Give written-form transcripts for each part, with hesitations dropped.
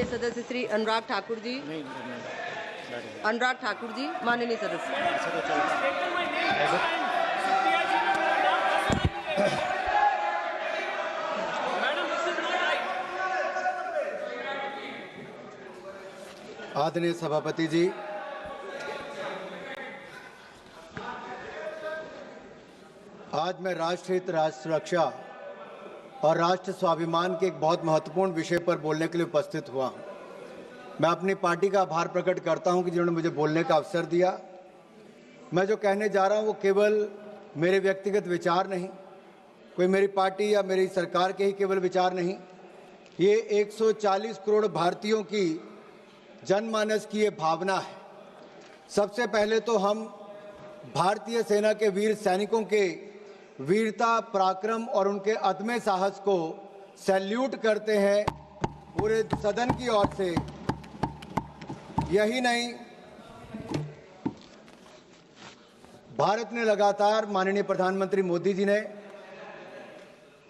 सदस्य श्री अनुराग ठाकुर जी। अनुराग ठाकुर जी, माननीय सदस्य। आदरणीय सभापति जी, आज मैं राष्ट्र हित, राष्ट्र सुरक्षा और राष्ट्र स्वाभिमान के एक बहुत महत्वपूर्ण विषय पर बोलने के लिए उपस्थित हुआ हूं। मैं अपनी पार्टी का आभार प्रकट करता हूं कि जिन्होंने मुझे बोलने का अवसर दिया। मैं जो कहने जा रहा हूं वो केवल मेरे व्यक्तिगत विचार नहीं, कोई मेरी पार्टी या मेरी सरकार के ही केवल विचार नहीं, ये 140 करोड़ भारतीयों की जनमानस की ये भावना है। सबसे पहले तो हम भारतीय सेना के वीर सैनिकों के वीरता, पराक्रम और उनके अदम्य साहस को सैल्यूट करते हैं पूरे सदन की ओर से। यही नहीं, भारत ने लगातार, माननीय प्रधानमंत्री मोदी जी ने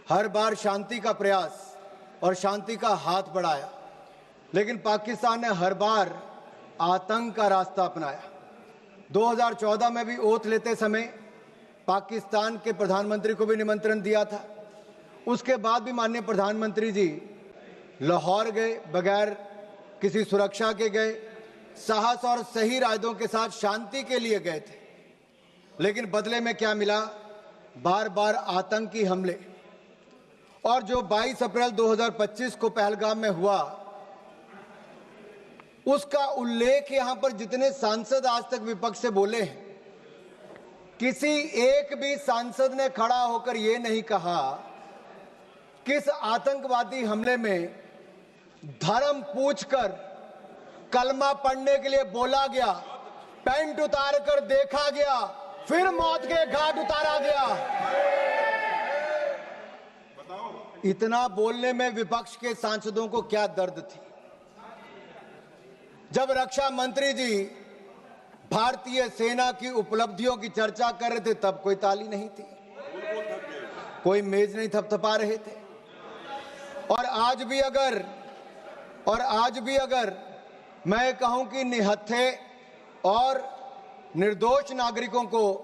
हर बार शांति का प्रयास और शांति का हाथ बढ़ाया, लेकिन पाकिस्तान ने हर बार आतंक का रास्ता अपनाया। 2014 में भी ओथ लेते समय पाकिस्तान के प्रधानमंत्री को भी निमंत्रण दिया था। उसके बाद भी माननीय प्रधानमंत्री जी लाहौर गए, बगैर किसी सुरक्षा के गए, साहस और सही इरादों के साथ शांति के लिए गए थे। लेकिन बदले में क्या मिला? बार बार आतंकी हमले। और जो 22 अप्रैल 2025 को पहलगाम में हुआ, उसका उल्लेख यहां पर जितने सांसद आज तक विपक्ष से बोले हैं, किसी एक भी सांसद ने खड़ा होकर यह नहीं कहा किस आतंकवादी हमले में धर्म पूछकर कलमा पढ़ने के लिए बोला गया, पैंट उतार कर देखा गया, फिर मौत के घाट उतारा गया। इतना बोलने में विपक्ष के सांसदों को क्या दर्द थी। जब रक्षा मंत्री जी भारतीय सेना की उपलब्धियों की चर्चा कर रहे थे, तब कोई ताली नहीं थी, कोई मेज नहीं थपथपा रहे थे। और आज भी अगर मैं कहूं कि निहत्थे और निर्दोष नागरिकों को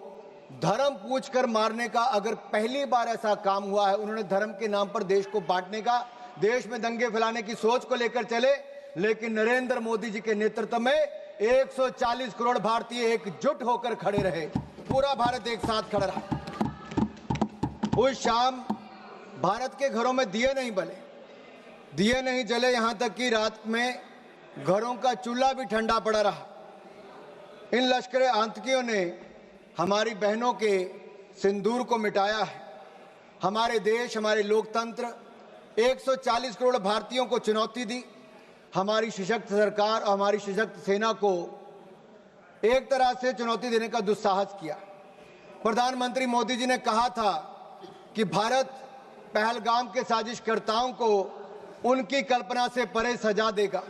धर्म पूछकर मारने का अगर पहली बार ऐसा काम हुआ है, उन्होंने धर्म के नाम पर देश को बांटने का, देश में दंगे फैलाने की सोच को लेकर चले, लेकिन नरेंद्र मोदी जी के नेतृत्व में 140 करोड़ भारतीय एकजुट होकर खड़े रहे। पूरा भारत एक साथ खड़ा रहा। उस शाम भारत के घरों में दिए नहीं जले, यहां तक कि रात में घरों का चूल्हा भी ठंडा पड़ा रहा। इन लश्करे आतंकियों ने हमारी बहनों के सिंदूर को मिटाया है। हमारे देश, हमारे लोकतंत्र, 140 करोड़ भारतीयों को चुनौती दी। हमारी सशक्त सरकार और हमारी सशक्त सेना को एक तरह से चुनौती देने का दुस्साहस किया। प्रधानमंत्री मोदी जी ने कहा था कि भारत पहलगाम के साजिशकर्ताओं को उनकी कल्पना से परे सजा देगा।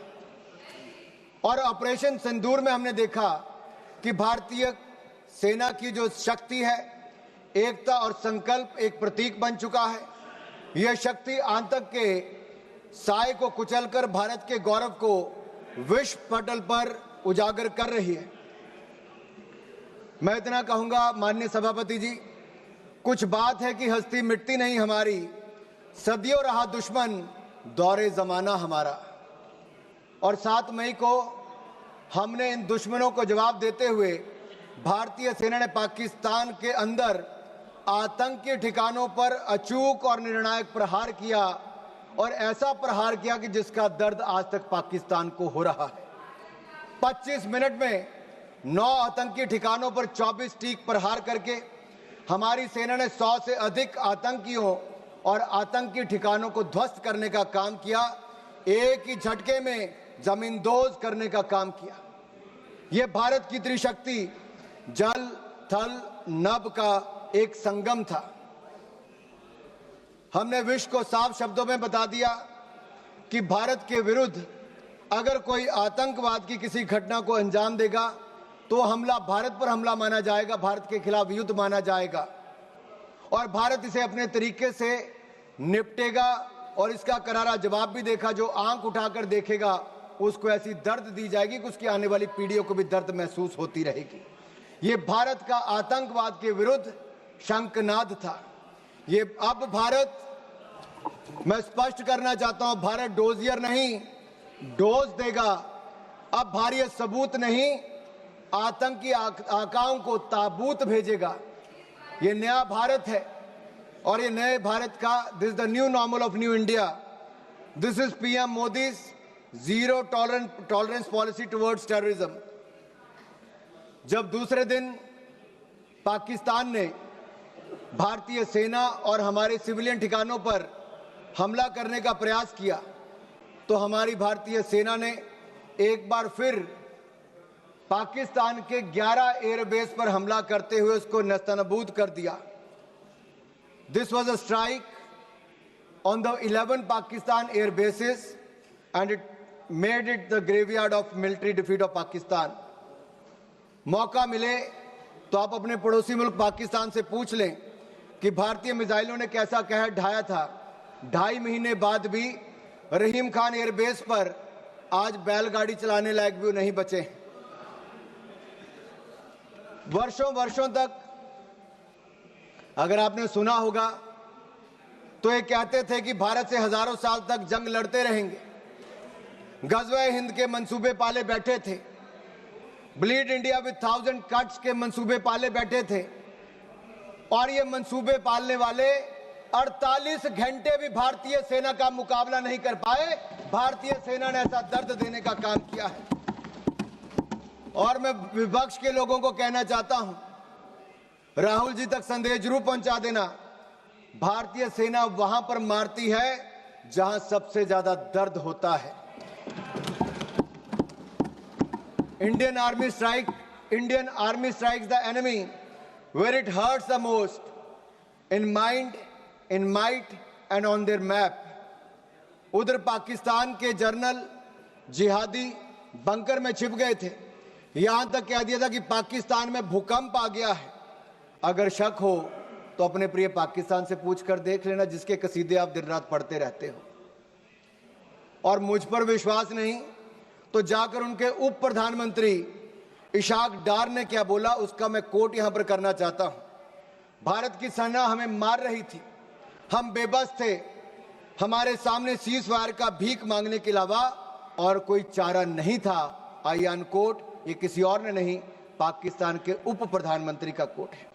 और ऑपरेशन सिंदूर में हमने देखा कि भारतीय सेना की जो शक्ति है, एकता और संकल्प एक प्रतीक बन चुका है। यह शक्ति आतंक के साए को कुचलकर भारत के गौरव को विश्व पटल पर उजागर कर रही है। मैं इतना कहूंगा माननीय सभापति जी, कुछ बात है कि हस्ती मिटती नहीं हमारी, सदियों रहा दुश्मन दौरे जमाना हमारा। और 7 मई को हमने इन दुश्मनों को जवाब देते हुए भारतीय सेना ने पाकिस्तान के अंदर आतंकी ठिकानों पर अचूक और निर्णायक प्रहार किया, और ऐसा प्रहार किया कि जिसका दर्द आज तक पाकिस्तान को हो रहा है। 25 मिनट में 9 आतंकी ठिकानों पर 24 ठीक प्रहार करके हमारी सेना ने 100 से अधिक आतंकियों और आतंकी ठिकानों को ध्वस्त करने का काम किया। एक ही झटके में जमींदोज करने का काम किया। यह भारत की त्रिशक्ति जल, थल, नभ का एक संगम था। हमने विश्व को साफ शब्दों में बता दिया कि भारत के विरुद्ध अगर कोई आतंकवाद की किसी घटना को अंजाम देगा तो हमला भारत पर हमला माना जाएगा, भारत के खिलाफ युद्ध माना जाएगा, और भारत इसे अपने तरीके से निपटेगा, और इसका करारा जवाब भी देखा। जो आंख उठाकर देखेगा उसको ऐसी दर्द दी जाएगी कि उसकी आने वाली पीढ़ियों को भी दर्द महसूस होती रहेगी। ये भारत का आतंकवाद के विरुद्ध शंखनाद था। ये अब भारत, मैं स्पष्ट करना चाहता हूं, भारत डोजियर नहीं, डोज देगा। अब भारत सबूत नहीं, आतंकी आकाओं को ताबूत भेजेगा। ये नया भारत है और ये नए भारत का, this is the new normal of new India. This is PM Modi's zero tolerance policy towards terrorism. जब दूसरे दिन पाकिस्तान ने भारतीय सेना और हमारे सिविलियन ठिकानों पर हमला करने का प्रयास किया तो हमारी भारतीय सेना ने एक बार फिर पाकिस्तान के 11 एयरबेस पर हमला करते हुए उसको नेस्तनाबूद कर दिया। This was a strike on the 11 Pakistan air bases and it made it the graveyard of military defeat of Pakistan. मौका मिले तो आप अपने पड़ोसी मुल्क पाकिस्तान से पूछ लें कि भारतीय मिसाइलों ने कैसा कहर ढाया था। 2.5 महीने बाद भी रहीम खान एयरबेस पर आज बैलगाड़ी चलाने लायक भी नहीं बचे। वर्षों तक अगर आपने सुना होगा तो ये कहते थे कि भारत से हजारों साल तक जंग लड़ते रहेंगे। गज़वे हिंद के मंसूबे पाले बैठे थे, ब्लीड इंडिया विद 1000 कट्स के मंसूबे पाले बैठे थे और ये मंसूबे पालने वाले 48 घंटे भी भारतीय सेना का मुकाबला नहीं कर पाए। भारतीय सेना ने ऐसा दर्द देने का काम किया है। और मैं विपक्ष के लोगों को कहना चाहता हूं, राहुल जी तक संदेश जरूर पहुंचा देना। भारतीय सेना वहां पर मारती है जहां सबसे ज्यादा दर्द होता है। Indian army strikes the enemy where it hurts the most, in mind, in might and on their map. उधर पाकिस्तान के जर्नल जिहादी बंकर में छिप गए थे। यहां तक कह दिया था कि पाकिस्तान में भूकंप आ गया है। अगर शक हो तो अपने प्रिय पाकिस्तान से पूछ कर देख लेना, जिसके कसीदे आप दिन रात पढ़ते रहते हो। और मुझ पर विश्वास नहीं तो जाकर उनके उप प्रधानमंत्री इशाक डार ने क्या बोला उसका मैं कोट यहां पर करना चाहता हूं। भारत की सेना हमें मार रही थी, हम बेबस थे, हमारे सामने सीज फायर का भीख मांगने के अलावा और कोई चारा नहीं था। आई अनकोट, ये किसी और ने नहीं, पाकिस्तान के उप प्रधानमंत्री का कोट है।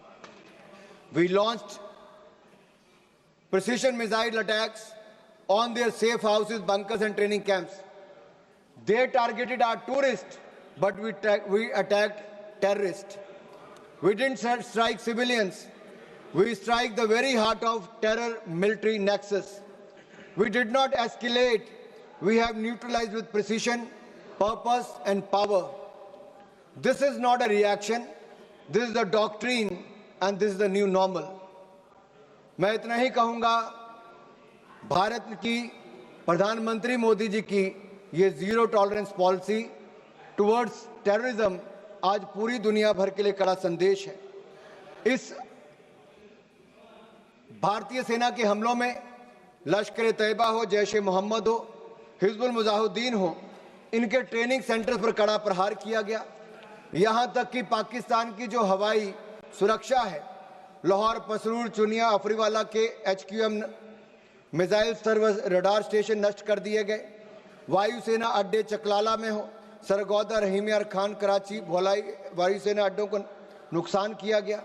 We launched precision missile attacks on their safe houses, bunkers and training camps. They targeted our tourist, but we attacked terrorists. We didn't strike civilians. We strike the very heart of terror military nexus. We did not escalate. We have neutralized with precision, purpose and power. This is not a reaction. This is the doctrine and this is the new normal. मैं इतना ही कहूंगा, भारत की प्रधानमंत्री मोदी जी की ये zero tolerance policy towards terrorism आज पूरी दुनिया भर के लिए कड़ा संदेश है। इस भारतीय सेना के हमलों में लश्कर तैयबा हो, जैश ए मोहम्मद हो, हिजबुल मुजाहिदीन हो, इनके ट्रेनिंग सेंटर पर कड़ा प्रहार किया गया। यहां तक कि पाकिस्तान की जो हवाई सुरक्षा है, लाहौर, पसरूर, चुनिया, अफरीवाला के HQM missile service radar station नष्ट कर दिए गए। वायुसेना अड्डे चकलाला में हो, सरगोदा, रहीम यार खान, कराची, भोलाई वायुसेना अड्डों को नुकसान किया गया।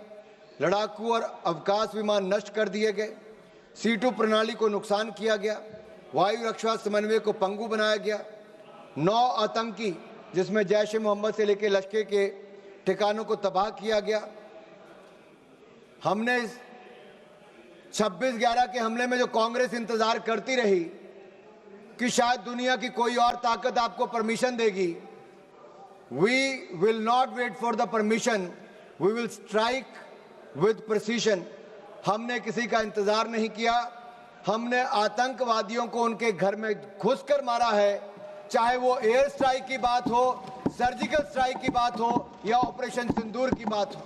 लड़ाकू और अवकाश विमान नष्ट कर दिए गए। C2 प्रणाली को नुकसान किया गया। वायु रक्षा समन्वय को पंगु बनाया गया। 9 आतंकी, जिसमें जैश ए मोहम्मद से लेकर लश्कर के ठिकानों को तबाह किया गया। हमने 26/11 के हमले में जो कांग्रेस इंतजार करती रही कि शायद दुनिया की कोई और ताकत आपको परमिशन देगी, we will not wait for the permission, we will strike with precision. हमने किसी का इंतजार नहीं किया, हमने आतंकवादियों को उनके घर में घुसकर मारा है, चाहे वो एयर स्ट्राइक की बात हो, सर्जिकल स्ट्राइक की बात हो या ऑपरेशन सिंदूर की बात हो।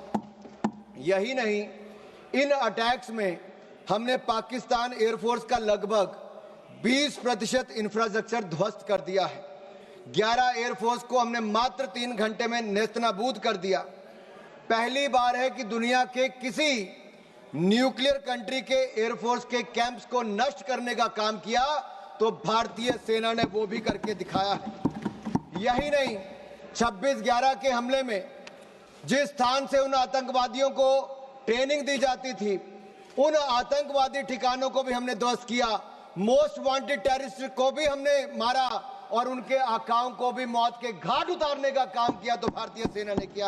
यही नहीं, इन अटैक्स में हमने पाकिस्तान एयरफोर्स का लगभग 20% इंफ्रास्ट्रक्चर ध्वस्त कर दिया है। 11 एयरफोर्स को हमने मात्र 3 घंटे में नेस्तनाबूद कर दिया। पहली बार है कि दुनिया के किसी न्यूक्लियर कंट्री के एयरफोर्स के कैंप्स को नष्ट करने का काम किया तो भारतीय सेना ने वो भी करके दिखाया है। यही नहीं, 26/11 के हमले में जिस स्थान से उन आतंकवादियों को ट्रेनिंग दी जाती थी, उन आतंकवादी ठिकानों को भी हमने ध्वस्त किया। मोस्ट वांटेड टेररिस्ट को भी हमने मारा और उनके आकाओं को भी मौत के घाट उतारने का काम किया तो भारतीय सेना ने किया।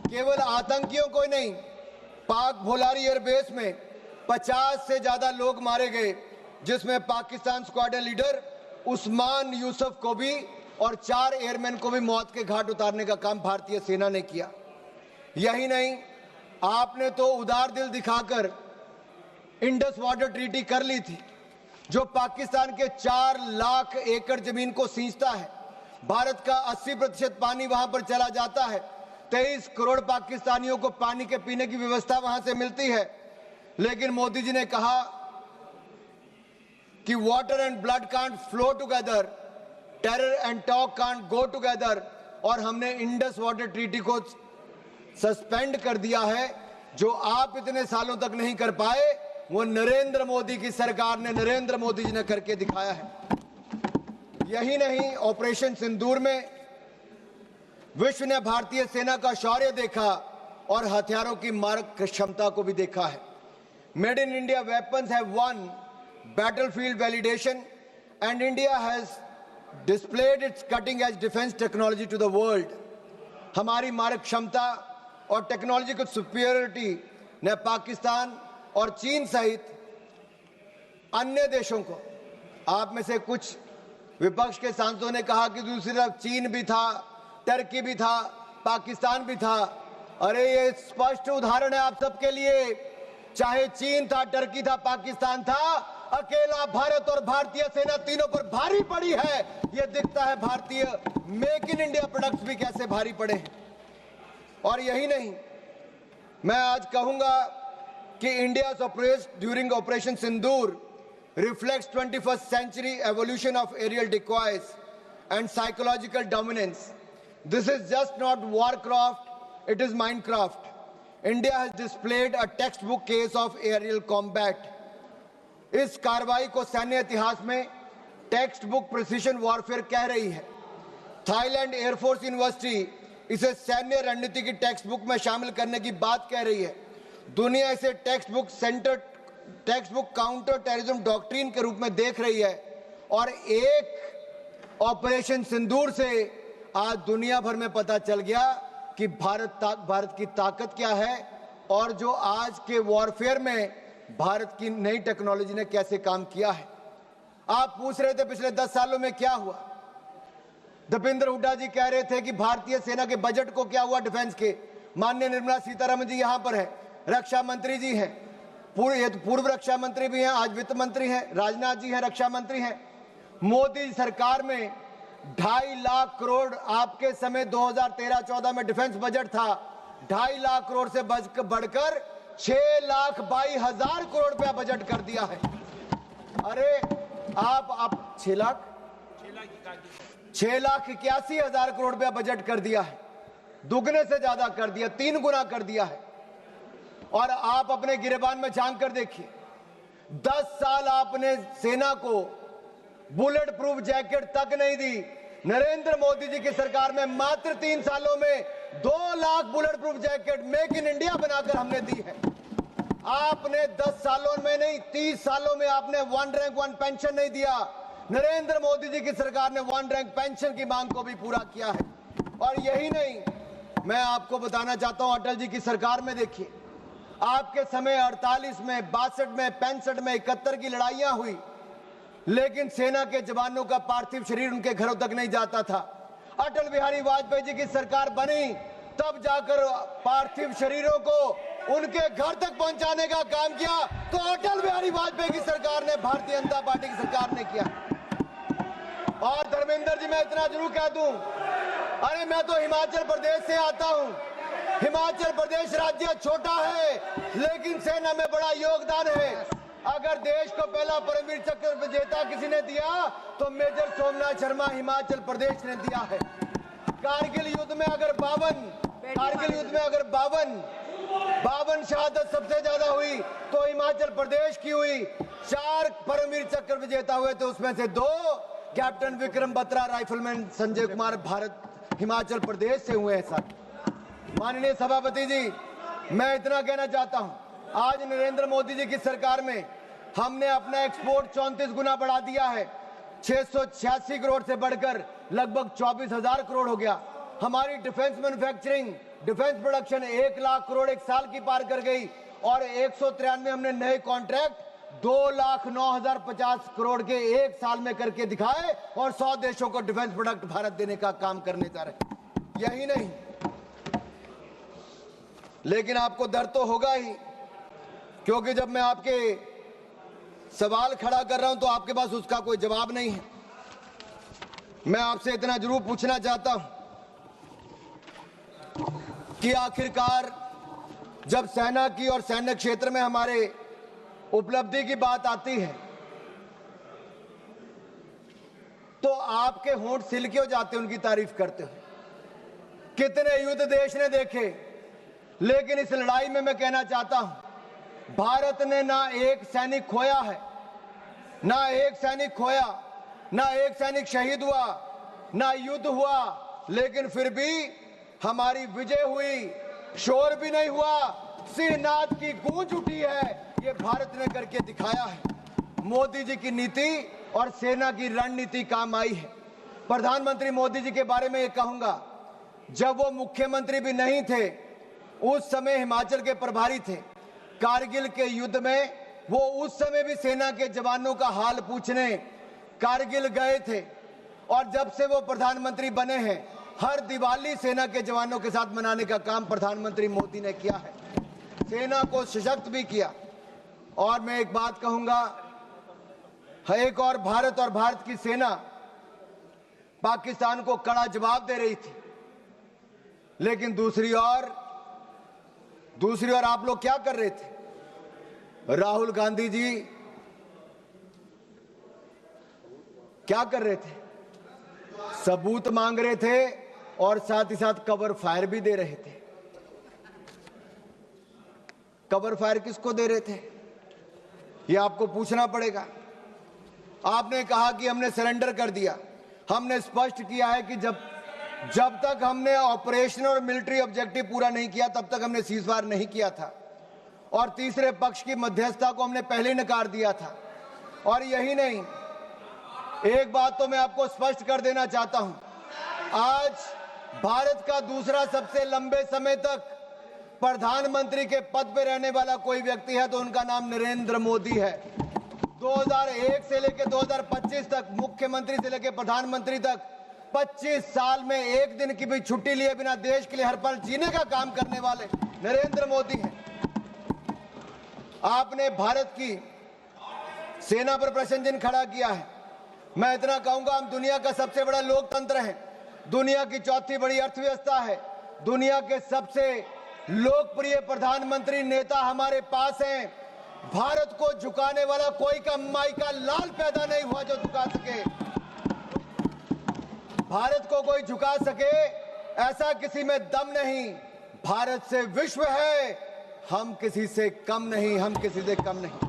केवल आतंकियों को ही नहीं, पाक भोलारी एयरबेस में 50 से ज्यादा लोग मारे गए, जिसमें पाकिस्तान स्क्वाड्रन लीडर उस्मान यूसुफ को भी और 4 एयरमैन को भी मौत के घाट उतारने का काम भारतीय सेना ने किया। यही नहीं, आपने तो उदार दिल दिखाकर इंडस वाटर ट्रीटी कर ली थी, जो पाकिस्तान के 4 लाख एकड़ जमीन को सींचता है। भारत का 80% पानी वहां पर चला जाता है। 23 करोड़ पाकिस्तानियों को पानी के पीने की व्यवस्था वहां से मिलती है। लेकिन मोदी जी ने कहा कि water and blood can't flow together, terror and talk can't go together, और हमने इंडस वाटर ट्रीटी को सस्पेंड कर दिया है। जो आप इतने सालों तक नहीं कर पाए, वो नरेंद्र मोदी की सरकार ने, नरेंद्र मोदी जी ने करके दिखाया है। यही नहीं, ऑपरेशन सिंदूर में विश्व ने भारतीय सेना का शौर्य देखा और हथियारों की मारक क्षमता को भी देखा है। Made in India weapons have one battlefield validation and India has displayed its cutting edge defense technology to the world. हमारी मारक क्षमता और टेक्नोलॉजिकल सुपीरियरिटी ने पाकिस्तान और चीन सहित अन्य देशों को, आप में से कुछ विपक्ष के सांसदों ने कहा कि दूसरी तरफ चीन भी था, टर्की भी था, पाकिस्तान भी था। अरे ये स्पष्ट उदाहरण है आप सबके लिए, चाहे चीन था, टर्की था, पाकिस्तान था, अकेला भारत और भारतीय सेना तीनों पर भारी पड़ी है। यह दिखता है भारतीय मेक इन इंडिया प्रोडक्ट्स भी कैसे भारी पड़े हैं। और यही नहीं, मैं आज कहूंगा कि India's operation during operation Sindoor reflects 21st century evolution of aerial decoys and psychological dominance. This is just not warcraft, it is Minecraft. India has displayed a textbook case of aerial combat. इस कार्रवाई को सैन्य इतिहास में text book precision warfare कह रही है। Thailand air force university इसे सैन्य रणनीति की टेक्स्ट बुक में शामिल करने की बात कह रही है। दुनिया इसे text book counter terrorism doctrine के रूप में देख रही है। और एक ऑपरेशन सिंदूर से आज दुनिया भर में पता चल गया कि भारत की ताकत क्या है और जो आज के वॉरफेयर में भारत की नई टेक्नोलॉजी ने कैसे काम किया है। आप पूछ रहे थे पिछले 10 सालों में क्या हुआ। दीपेंद्र हुड्डा जी कह रहे थे कि भारतीय सेना के बजट को क्या हुआ डिफेंस के। माननीय निर्मला सीतारमण जी यहां पर है, रक्षा मंत्री जी हैं, पूर्व रक्षा मंत्री भी हैं, आज वित्त मंत्री हैं, राजनाथ जी हैं, रक्षा मंत्री हैं। मोदी सरकार में 2.5 लाख करोड़, आपके समय 2013-14 में डिफेंस बजट था, 2.5 लाख करोड़ से बढ़कर 6,22,000 करोड़ रुपया बजट कर दिया है। अरे आप 6,81,000 करोड़ रुपया बजट कर दिया है, दुगने से ज्यादा कर दिया, 3 गुना कर दिया है। और आप अपने गिरेबान में झांक कर देखिए, 10 साल आपने सेना को बुलेट प्रूफ जैकेट तक नहीं दी। नरेंद्र मोदी जी की सरकार में मात्र 3 सालों में 2 lakh bullet proof jacket make in India बनाकर हमने दी है। आपने 10 सालों में नहीं, 30 सालों में आपने 1 रैंक 1 पेंशन नहीं दिया। नरेंद्र मोदी जी की सरकार ने 1 रैंक पेंशन की मांग को भी पूरा किया है। और यही नहीं, मैं आपको बताना चाहता हूं, अटल जी की सरकार में देखिए, आपके समय 48 में, 62 में, 65 में, 71 की लड़ाइयां हुई, लेकिन सेना के जवानों का पार्थिव शरीर उनके घरों तक नहीं जाता था। अटल बिहारी वाजपेयी जी की सरकार बनी, तब जाकर पार्थिव शरीरों को उनके घर तक पहुंचाने का काम किया। तो अटल बिहारी वाजपेयी की सरकार ने, भारतीय जनता पार्टी की सरकार ने किया। और धर्मेंद्र जी, मैं इतना जरूर कह दूं, अरे मैं तो हिमाचल प्रदेश से आता हूं। हिमाचल प्रदेश राज्य छोटा है, लेकिन सेना में बड़ा योगदान है। अगर देश को पहला परमवीर चक्र विजेता किसी ने दिया तो मेजर सोमनाथ शर्मा हिमाचल प्रदेश ने दिया है। कारगिल युद्ध में अगर 52 शहादत सबसे ज्यादा हुई तो हिमाचल प्रदेश की हुई। 4 परमवीर चक्र विजेता हुए थे, उसमें से 2 कैप्टन विक्रम बत्रा, राइफलमैन संजय कुमार भारत हिमाचल प्रदेश से हुए हैं। सर माननीय सभापति जी, मैं इतना कहना चाहता हूं, आज नरेंद्र मोदी जी की सरकार में हमने अपना एक्सपोर्ट 34 गुना बढ़ा दिया है। 686 करोड़ से बढ़कर लगभग 24,000 करोड़ हो गया। हमारी defence manufacturing, defence production 1 lakh crore एक साल की पार कर गई और 193 हमने नए कॉन्ट्रैक्ट 2,09,050 करोड़ के एक साल में करके दिखाए और 100 देशों को डिफेंस प्रोडक्ट भारत देने का काम करने जा रहे। यही नहीं, लेकिन आपको डर तो होगा ही, क्योंकि जब मैं आपके सवाल खड़ा कर रहा हूं तो आपके पास उसका कोई जवाब नहीं है। मैं आपसे इतना जरूर पूछना चाहता हूं कि आखिरकार जब सेना की और सैन्य क्षेत्र में हमारे उपलब्धि की बात आती है तो आपके होंठ सिल क्यों जाते, उनकी तारीफ करते हो। कितने युद्ध देश ने देखे, लेकिन इस लड़ाई में मैं कहना चाहता हूं, भारत ने ना एक सैनिक खोया है, ना एक सैनिक शहीद हुआ, ना युद्ध हुआ, लेकिन फिर भी हमारी विजय हुई, शोर भी नहीं हुआ, सिंहनाद की गूंज उठी है। ये भारत ने करके दिखाया है। मोदी जी की नीति और सेना की रणनीति काम आई है। प्रधानमंत्री मोदी जी के बारे में ये कहूंगा, जब वो मुख्यमंत्री भी नहीं थे, उस समय हिमाचल के प्रभारी थे। कारगिल के युद्ध में वो उस समय भी सेना के जवानों का हाल पूछने कारगिल गए थे, और जब से वो प्रधानमंत्री बने हैं, हर दिवाली सेना के जवानों के साथ मनाने का काम प्रधानमंत्री मोदी ने किया है। सेना को सशक्त भी किया। और मैं एक बात कहूंगा, एक और भारत की सेना पाकिस्तान को कड़ा जवाब दे रही थी, लेकिन दूसरी ओर आप लोग क्या कर रहे थे? राहुल गांधी जी क्या कर रहे थे? सबूत मांग रहे थे और साथ ही साथ कवर फायर भी दे रहे थे। कवर फायर किसको दे रहे थे, ये आपको पूछना पड़ेगा। आपने कहा कि हमने सरेंडर कर दिया। हमने स्पष्ट किया है कि जब तक हमने ऑपरेशनल और मिलिट्री ऑब्जेक्टिव पूरा नहीं किया, तब तक हमने सीजफायर नहीं किया था, और तीसरे पक्ष की मध्यस्थता को हमने पहले नकार दिया था। और यही नहीं, एक बात तो मैं आपको स्पष्ट कर देना चाहता हूं, आज भारत का दूसरा सबसे लंबे समय तक प्रधानमंत्री के पद पर रहने वाला कोई व्यक्ति है तो उनका नाम नरेंद्र मोदी है। 2001 से लेकर 2025 तक, मुख्यमंत्री से लेकर प्रधानमंत्री तक 25 साल में एक दिन की भी छुट्टी लिए बिना देश के लिए हर पल जीने का काम करने वाले नरेंद्र मोदी हैं। आपने भारत की सेना पर प्रश्न चिन्ह खड़ा किया है। मैं इतना कहूंगा, हम दुनिया का सबसे बड़ा लोकतंत्र है, दुनिया की चौथी बड़ी अर्थव्यवस्था है, दुनिया के सबसे लोकप्रिय प्रधानमंत्री नेता हमारे पास हैं। भारत को झुकाने वाला कोई कमाई का लाल पैदा नहीं हुआ जो झुका सके। भारत को कोई झुका सके ऐसा किसी में दम नहीं। भारत से विश्व है, हम किसी से कम नहीं, हम किसी से कम नहीं।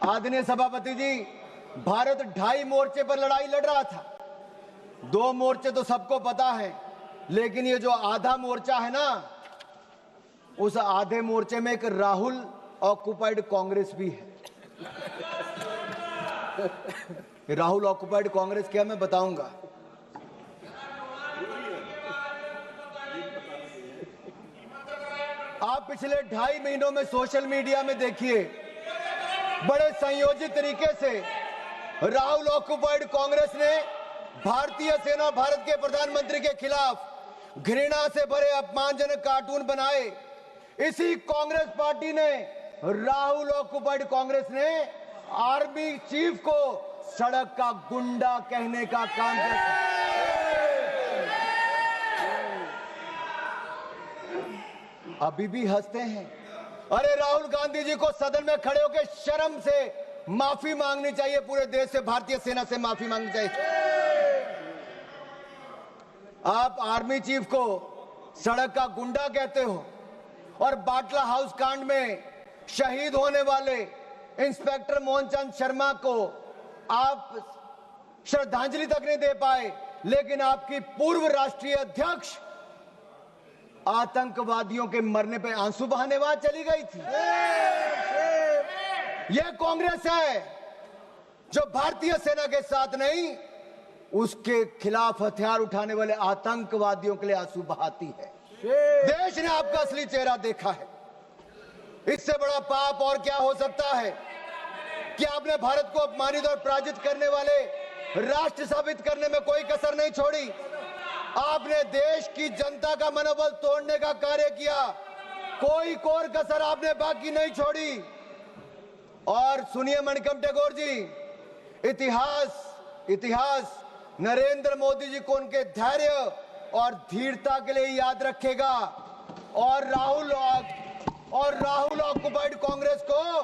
आदरणीय सभापति जी, भारत 2.5 मोर्चे पर लड़ाई लड़ रहा था। 2 मोर्चे तो सबको पता है, लेकिन ये जो आधा मोर्चा है ना, उस आधे मोर्चे में एक राहुल ऑक्युपाइड कांग्रेस भी है। राहुल ऑक्युपाइड कांग्रेस क्या, मैं बताऊंगा। आप पिछले 2.5 महीनों में सोशल मीडिया में देखिए, बड़े संयोजित तरीके से राहुल ऑक्युपाइड कांग्रेस ने भारतीय सेना, भारत के प्रधानमंत्री के खिलाफ घृणा से भरे अपमानजनक कार्टून बनाए। इसी कांग्रेस पार्टी ने, राहुल ऑक्युपाइड कांग्रेस ने आर्मी चीफ को सड़क का गुंडा कहने का काम किया। अभी भी हंसते हैं अरे राहुल गांधी जी को सदन में खड़े होकर शर्म से माफी मांगनी चाहिए, पूरे देश से, भारतीय सेना से माफी मांगनी चाहिए। आप आर्मी चीफ को सड़क का गुंडा कहते हो और बाटला हाउस कांड में शहीद होने वाले इंस्पेक्टर मोहनचंद शर्मा को आप श्रद्धांजलि तक नहीं दे पाए, लेकिन आपकी पूर्व राष्ट्रीय अध्यक्ष आतंकवादियों के मरने पे आंसू बहाने वहां चली गई थी। यह कांग्रेस है जो भारतीय सेना के साथ नहीं, उसके खिलाफ हथियार उठाने वाले आतंकवादियों के लिए आंसू बहाती है। देश ने आपका असली चेहरा देखा है। इससे बड़ा पाप और क्या हो सकता है कि आपने भारत को अपमानित और पराजित करने वाले राष्ट्र साबित करने में कोई कसर नहीं छोड़ी। आपने देश की जनता का मनोबल तोड़ने का कार्य किया, कोई कोर कसर आपने बाकी नहीं छोड़ी। और सुनिए मणिकम टैगोर जी, इतिहास नरेंद्र मोदी जी को उनके धैर्य और धीरता के लिए याद रखेगा, और राहुल ऑक्युपाइड कांग्रेस को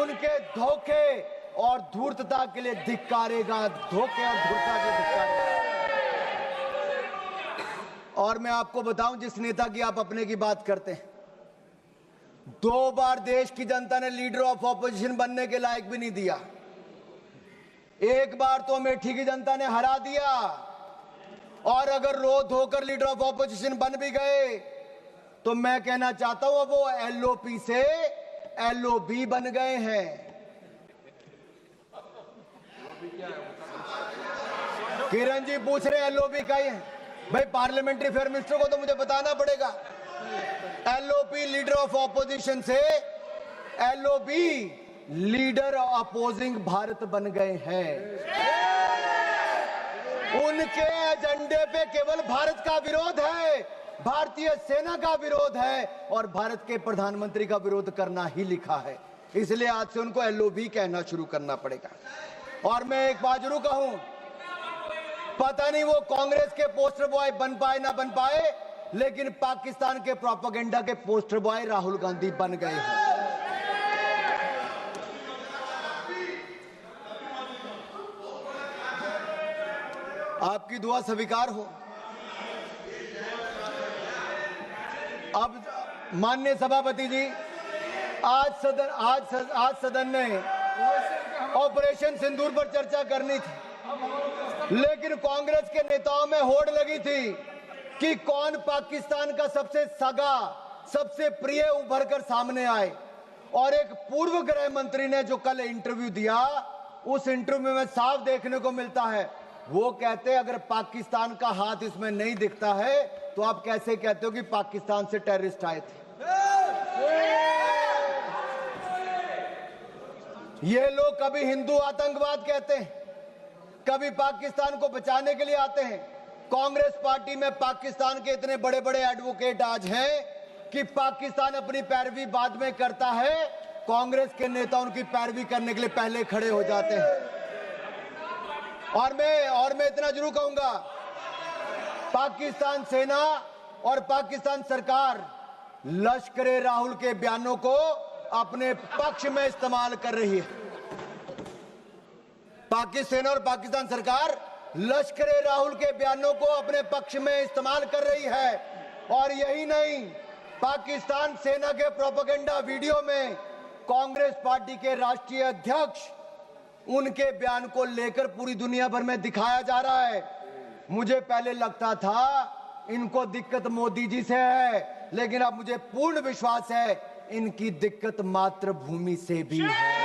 उनके धोखे और धूर्तता के लिए धिक्कारेगा, धोखे और धूर्तता के लिए धिक्कारेगा। और मैं आपको बताऊं, जिस नेता की आप अपने की बात करते हैं, 2 बार देश की जनता ने लीडर ऑफ ऑपोजिशन बनने के लायक भी नहीं दिया। एक बार तो अमेठी की जनता ने हरा दिया, और अगर रो धोकर लीडर ऑफ ऑपोजिशन बन भी गए तो मैं कहना चाहता हूं, अब वो एलओपी से एलओबी बन गए हैं। किरण जी पूछ रहे एलओबी का ही है भाई, पार्लियामेंट्री अफेयर मिनिस्टर को तो मुझे बताना पड़ेगा। एलओपी लीडर ऑफ ऑपोजिशन से एलओबी लीडर अपोजिंग भारत बन गए हैं। उनके एजेंडे पे केवल भारत का विरोध है, भारतीय सेना का विरोध है, और भारत के प्रधानमंत्री का विरोध करना ही लिखा है। इसलिए आज से उनको एलओबी कहना शुरू करना पड़ेगा। और मैं एक बात जरूर कहूं, पता नहीं वो कांग्रेस के पोस्टर बॉय बन पाए ना बन पाए, लेकिन पाकिस्तान के प्रोपेगेंडा के पोस्टर बॉय राहुल गांधी बन गए हैं। आपकी दुआ स्वीकार हो। अब माननीय सभापति जी, आज सदन ने ऑपरेशन सिंदूर पर चर्चा करनी थी, लेकिन कांग्रेस के नेताओं में होड़ लगी थी कि कौन पाकिस्तान का सबसे सगा, सबसे प्रिय उभर कर सामने आए। और एक पूर्व गृह मंत्री ने जो कल इंटरव्यू दिया, उस इंटरव्यू में साफ देखने को मिलता है, वो कहते अगर पाकिस्तान का हाथ इसमें नहीं दिखता है तो आप कैसे कहते हो कि पाकिस्तान से टेररिस्ट आए थे। ये लोग कभी हिंदू आतंकवाद कहते हैं, कभी पाकिस्तान को बचाने के लिए आते हैं। कांग्रेस पार्टी में पाकिस्तान के इतने बड़े बड़े एडवोकेट आज हैं कि पाकिस्तान अपनी पैरवी बाद में करता है, कांग्रेस के नेता उनकी पैरवी करने के लिए पहले खड़े हो जाते हैं। और मैं इतना जरूर कहूंगा, पाकिस्तान सेना और पाकिस्तान सरकार लश्कर राहुल के बयानों को अपने पक्ष में इस्तेमाल कर रही है। पाकिस्तान सेना और पाकिस्तान सरकार लश्कर राहुल के बयानों को अपने पक्ष में इस्तेमाल कर रही है। और यही नहीं, पाकिस्तान सेना के प्रोपेगेंडा वीडियो में कांग्रेस पार्टी के राष्ट्रीय अध्यक्ष, उनके बयान को लेकर पूरी दुनिया भर में दिखाया जा रहा है। मुझे पहले लगता था इनको दिक्कत मोदी जी से है, लेकिन अब मुझे पूर्ण विश्वास है इनकी दिक्कत मातृभूमि से भी है।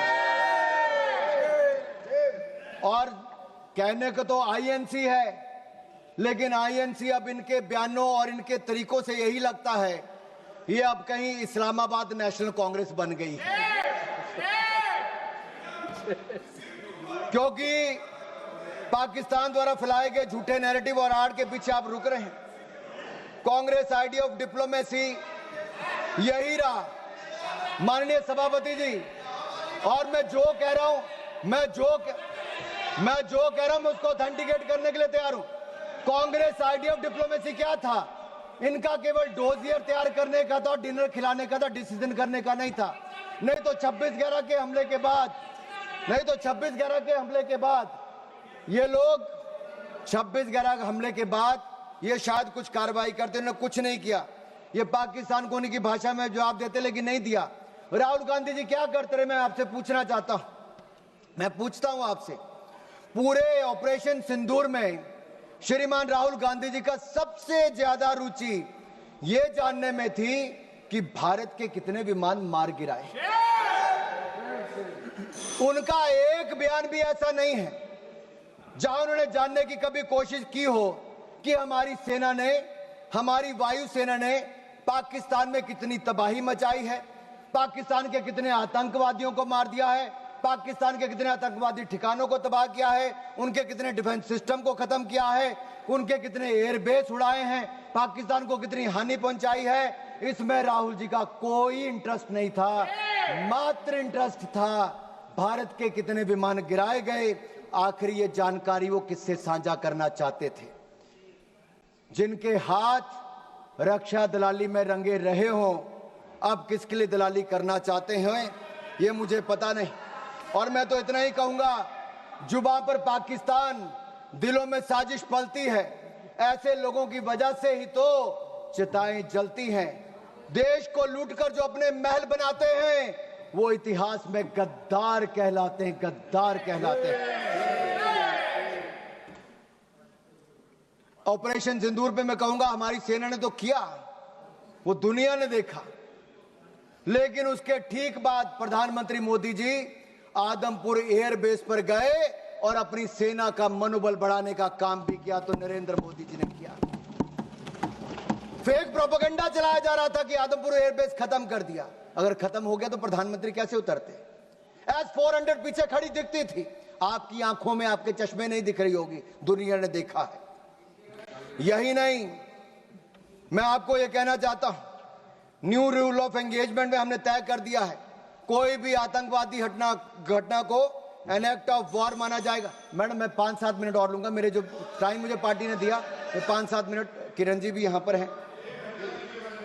और कहने को तो आईएनसी है, लेकिन आईएनसी अब इनके बयानों और इनके तरीकों से यही लगता है ये अब कहीं इस्लामाबाद नेशनल कांग्रेस बन गई है। क्योंकि पाकिस्तान द्वारा फैलाए गए झूठे नैरेटिव और आड़ के पीछे आप रुक रहे हैं। कांग्रेस आइडिया ऑफ डिप्लोमेसी यही रहा, माननीय सभापति जी। और मैं जो कह रहा हूं मैं उसको ऑथेंटिकेट करने के लिए तैयार हूं। कांग्रेस आइडिया ऑफ डिप्लोमेसी क्या था? इनका केवल डोजियर तैयार करने का था, डिनर खिलाने का था, डिसीजन करने का नहीं था। नहीं तो 26/11 के हमले के बाद ये लोग 26/11 हमले के बाद ये शायद कुछ कार्रवाई करते, उन्होंने कुछ नहीं किया। ये पाकिस्तान को उनकी भाषा में जवाब देते लेकिन नहीं दिया। राहुल गांधी जी क्या करते रहे, मैं आपसे पूछना चाहता हूं, मैं पूछता हूं आपसे, पूरे ऑपरेशन सिंदूर में श्रीमान राहुल गांधी जी का सबसे ज्यादा रुचि ये जानने में थी कि भारत के कितने विमान मार गिराए। उनका एक बयान भी ऐसा नहीं है जहां उन्होंने जानने की कभी कोशिश की हो कि हमारी सेना ने, हमारी वायुसेना ने पाकिस्तान में कितनी तबाही मचाई है, पाकिस्तान के कितने आतंकवादियों को मार दिया है, पाकिस्तान के कितने आतंकवादी ठिकानों को तबाह किया है, उनके कितने डिफेंस सिस्टम को खत्म किया है, उनके कितने एयरबेस उड़ाए हैं, पाकिस्तान को कितनी हानि पहुंचाई है। इसमें राहुल जी का कोई इंटरेस्ट नहीं था, मात्र इंटरेस्ट था भारत के कितने विमान गिराए गए। आखिर ये जानकारी वो किससे साझा करना चाहते थे? जिनके हाथ रक्षा दलाली में रंगे रहे हों, अब किसके लिए दलाली करना चाहते हैं ये मुझे पता नहीं। और मैं तो इतना ही कहूंगा, जुबान पर पाकिस्तान, दिलों में साजिश पलती है। ऐसे लोगों की वजह से ही तो चिताएं जलती हैं। देश को लूटकर जो अपने महल बनाते हैं वो इतिहास में गद्दार कहलाते हैं, गद्दार कहलाते हैं। ऑपरेशन सिंदूर पे मैं कहूंगा हमारी सेना ने तो किया, वो दुनिया ने देखा, लेकिन उसके ठीक बाद प्रधानमंत्री मोदी जी आदमपुर एयरबेस पर गए और अपनी सेना का मनोबल बढ़ाने का काम भी किया। तो नरेंद्र मोदी जी ने किया। फेक प्रोपेगेंडा चलाया जा रहा था कि आदमपुर एयरबेस खत्म कर दिया। अगर खत्म हो गया तो प्रधानमंत्री कैसे उतरते? S-400 पीछे खड़ी दिखती थी, आपकी आंखों में, आपके चश्मे नहीं दिख रही होगी, दुनिया ने देखा है। यही नहीं, मैं आपको यह कहना चाहता हूं, न्यू रूल ऑफ एंगेजमेंट में हमने तय कर दिया है, कोई भी आतंकवादी घटना को एन एक्ट ऑफ वॉर माना जाएगा। मैडम मैं 5-7 मिनट और लूंगा, मेरे जो टाइम मुझे पार्टी ने दिया वो 5-7 मिनट। किरण जी भी यहां पर हैं।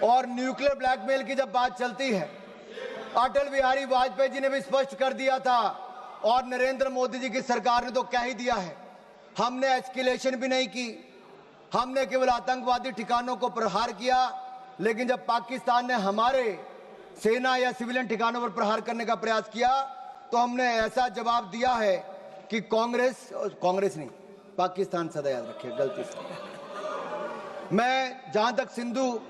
और न्यूक्लियर ब्लैकमेल की जब बात चलती है, अटल बिहारी वाजपेयी जी ने भी स्पष्ट कर दिया था और नरेंद्र मोदी जी की सरकार ने तो कह ही दिया है, हमने एस्केलेशन भी नहीं की, हमने केवल आतंकवादी ठिकानों को प्रहार किया। लेकिन जब पाकिस्तान ने हमारे सेना या सिविलियन ठिकानों पर प्रहार करने का प्रयास किया तो हमने ऐसा जवाब दिया है कि कांग्रेस नहीं, पाकिस्तान सदा याद रखिए, गलती से। मैं जहां तक सिंधु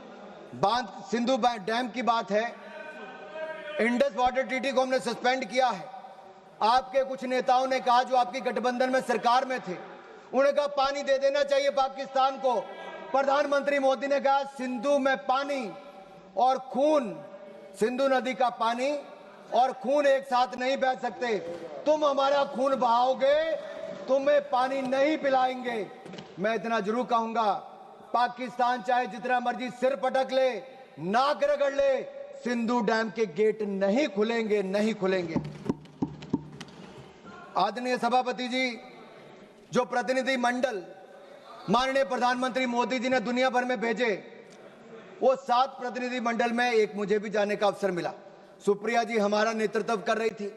डैम की बात है, इंडस वाटर ट्रीटी को हमने सस्पेंड किया है। आपके कुछ नेताओं ने कहा, जो आपकी गठबंधन में सरकार में थे, उन्हें कहा पानी दे देना चाहिए पाकिस्तान को। प्रधानमंत्री मोदी ने कहा सिंधु में पानी और खून, सिंधु नदी का पानी और खून एक साथ नहीं बह सकते। तुम हमारा खून बहाओगे, तुम्हें पानी नहीं पिलाएंगे। मैं इतना जरूर कहूंगा, पाकिस्तान चाहे जितना मर्जी सिर पटक ले, नाक रगड़ ले, सिंधु डैम के गेट नहीं खुलेंगे, नहीं खुलेंगे। आदरणीय सभापति जी, जो प्रतिनिधि मंडल माननीय प्रधानमंत्री मोदी जी ने दुनिया भर में भेजे, वो 7 प्रतिनिधि मंडल में एक मुझे भी जाने का अवसर मिला। सुप्रिया जी हमारा नेतृत्व कर रही थी।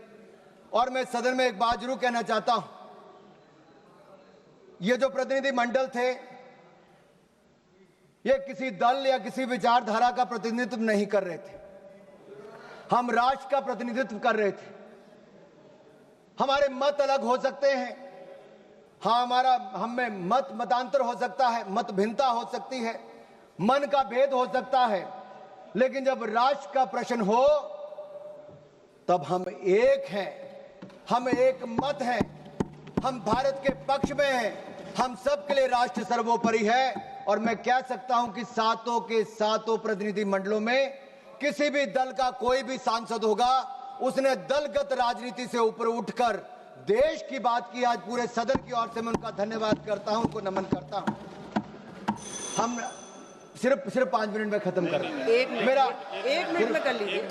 और मैं सदन में एक बात जरूर कहना चाहता हूं, ये जो प्रतिनिधि मंडल थे, ये किसी दल या किसी विचारधारा का प्रतिनिधित्व नहीं कर रहे थे, हम राष्ट्र का प्रतिनिधित्व कर रहे थे। हमारे मत अलग हो सकते हैं, हाँ, हम में मतांतर हो सकता है, मत भिन्नता हो सकती है, मन का भेद हो सकता है, लेकिन जब राष्ट्र का प्रश्न हो तब हम एक हैं, हम एक मत हैं, हम भारत के पक्ष में हैं, हम सबके लिए राष्ट्र सर्वोपरि है। और मैं कह सकता हूं कि 7 के 7 प्रतिनिधि मंडलों में किसी भी दल का कोई भी सांसद होगा, उसने दलगत राजनीति से ऊपर उठकर देश की बात की। आज पूरे सदन की ओर से मैं उनका धन्यवाद करता हूं, उनको नमन करता हूं। हम सिर्फ 5 मिनट में खत्म कर रहे हैं। एक मिनट में कर लीजिए।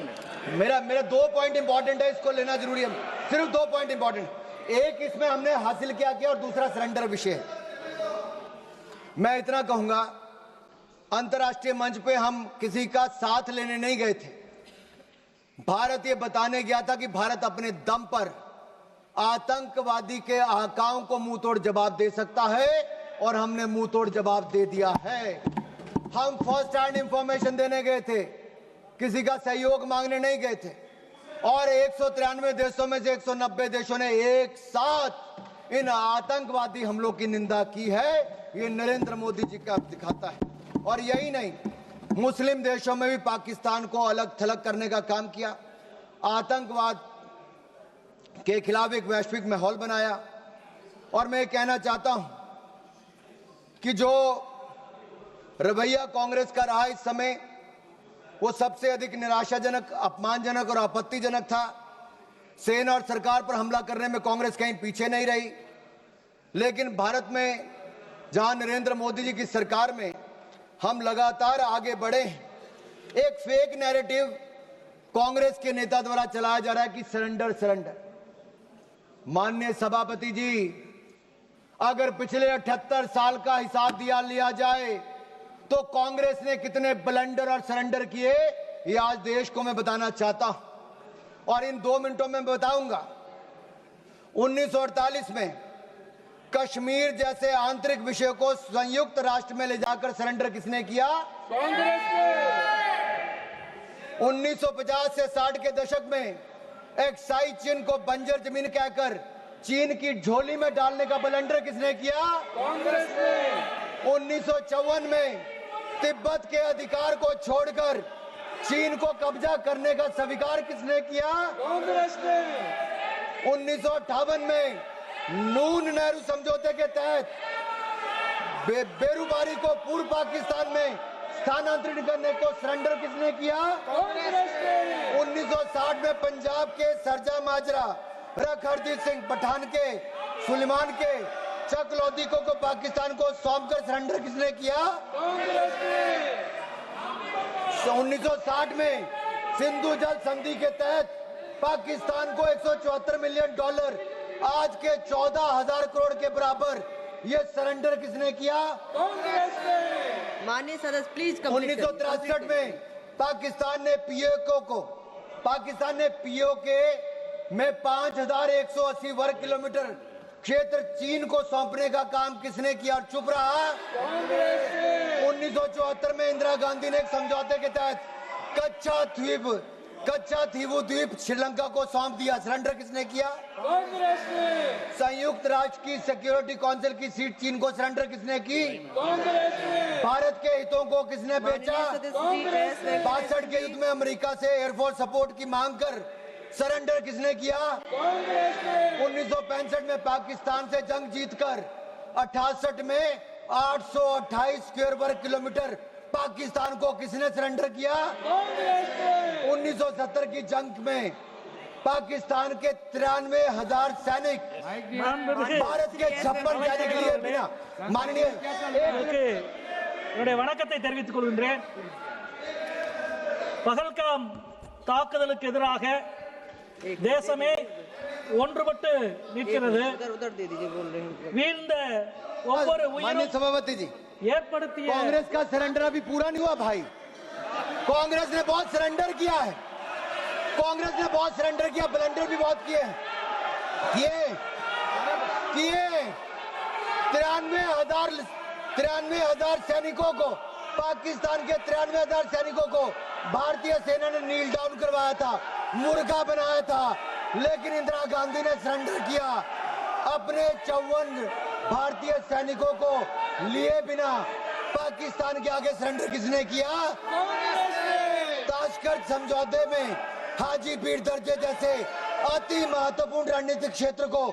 मेरा 2 पॉइंट इंपॉर्टेंट है, इसको लेना जरूरी है। सिर्फ 2 पॉइंट इंपॉर्टेंट, एक इसमें हमने हासिल क्या किया और दूसरा सरेंडर विषय है। मैं इतना कहूंगा अंतर्राष्ट्रीय मंच पे हम किसी का साथ लेने नहीं गए थे। भारत ये बताने गया था कि भारत अपने दम पर आतंकवादी के आकाओं को मुंह तोड़ जवाब दे सकता है, और हमने मुंह तोड़ जवाब दे दिया है। हम फर्स्ट हैंड इंफॉर्मेशन देने गए थे, किसी का सहयोग मांगने नहीं गए थे। और 193 देशों में से 190 देशों ने एक साथ इन आतंकवादी हमलों की निंदा की है। ये नरेंद्र मोदी जी का दिखाता है। और यही नहीं, मुस्लिम देशों में भी पाकिस्तान को अलग थलग करने का काम किया, आतंकवाद के खिलाफ एक वैश्विक माहौल बनाया। और मैं कहना चाहता हूं कि जो रवैया कांग्रेस का रहा इस समय, वो सबसे अधिक निराशाजनक, अपमानजनक और आपत्तिजनक था। सेना और सरकार पर हमला करने में कांग्रेस कहीं पीछे नहीं रही। लेकिन भारत में जहां नरेंद्र मोदी जी की सरकार में हम लगातार आगे बढ़े, एक फेक नैरेटिव कांग्रेस के नेता द्वारा चलाया जा रहा है कि सरेंडर सरेंडर। माननीय सभापति जी, अगर पिछले 78 साल का हिसाब लिया जाए तो कांग्रेस ने कितने ब्लंडर और सरेंडर किए, ये आज देश को मैं बताना चाहता हूं। और इन 2 मिनटों में बताऊंगा। 1948 में कश्मीर जैसे आंतरिक विषय को संयुक्त राष्ट्र में ले जाकर सरेंडर किसने किया? कांग्रेस ने। 1950 से 60 के दशक में एक्साई चीन को बंजर जमीन कहकर चीन की झोली में डालने का ब्लंडर किसने किया? कांग्रेस ने। 1954 में तिब्बत के अधिकार को छोड़कर चीन को कब्जा करने का स्वीकार किसने किया? कांग्रेस ने। 1958 में नून नेहरू समझौते के तहत बेरूबारी को पूर्व पाकिस्तान में स्थानांतरित करने को सरेंडर किसने किया? कांग्रेस ने। 1960 में पंजाब के सरजा माजरा, रख हरदीप सिंह पठान के, सुलेमान के, चक लोधी को पाकिस्तान को सौंपकर सरेंडर किसने किया? कांग्रेस ने। 1960 में सिंधु जल संधि के तहत पाकिस्तान को $174 मिलियन, आज के 14,000 करोड़ के बराबर, ये सरेंडर किसने किया? कांग्रेस ने। माननीय सदस्य प्लीज। 1963 में पाकिस्तान ने पीओके में 5,180 वर्ग किलोमीटर क्षेत्र चीन को सौंपने का काम किसने किया और चुप रहा? कांग्रेस ने। 1974 में इंदिरा गांधी ने एक समझौते के तहत कच्चा थीवू द्वीप श्रीलंका को सौंप दिया, सरेंडर किसने किया? कांग्रेस ने। संयुक्त राष्ट्र की सिक्योरिटी काउंसिल की सीट चीन को सरेंडर किसने की? कांग्रेस ने। भारत के हितों को किसने बेचा? 62 के युद्ध में अमेरिका से एयरफोर्स सपोर्ट की मांग कर सरेंडर किसने किया? कांग्रेस ने। 1965 में पाकिस्तान से जंग जीतकर 68 में 828 स्क्वायर वर्ग किलोमीटर पाकिस्तान को किसने सरेंडर किया? कांग्रेस ने। 1970 की जंग में पाकिस्तान के 93,000 सैनिक भारत के 56 सैनिक लिए बिना माननीय வணக்கத்தை தெரிவித்துக் கொள்கின்றேன். பகல்காம் தாக்குதலுக்கு எதிராக தேசமே ஒன்றுபட்டு நிற்கிறது. வீழ்ந்த ஒவ்வொரு माननीय सभापति जी, ஏற்படுத்திய कांग्रेस का सरेंडर अभी पूरा नहीं हुआ भाई। कांग्रेस ने बहुत सरेंडर किया है, कांग्रेस ने बहुत सरेंडर किया, ब्लंडर भी बहुत किए 93,000 सैनिकों को, पाकिस्तान के 93,000 सैनिकों को भारतीय सेना ने नील डाउन करवाया था, मुर्गा बनाया था, लेकिन इंदिरा गांधी ने सरेंडर किया। अपने 54 भारतीय सैनिकों को लिए बिना पाकिस्तान के आगे सरेंडर किसने किया? ताशकंद समझौते में हाजी पीर दर्जे जैसे अति महत्वपूर्ण रणनीतिक क्षेत्र को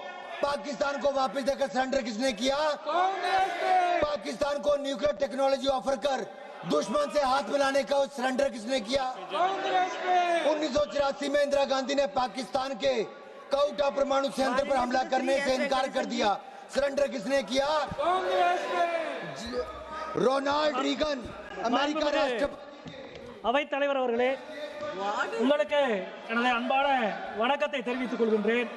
पाकिस्तान को वापस देकर सरेंडर किसने किया? पाकिस्तान को न्यूक्लियर टेक्नोलॉजी ऑफर कर दुश्मन से हाथ मिलाने का सरेंडर किसने किया? 1984 में इंदिरा गांधी ने पाकिस्तान के कौटा परमाणु संयंत्र पर हमला करने से इनकार कर दिया, सरेंडर किसने किया? रोनाल्ड रीगन अमेरिका राष्ट्रपति. அவைத் தலைவர் அவர்களே, உங்களுக்கு எனது அன்பான வணக்கத்தை தெரிவித்துக் கொள்கின்றேன்.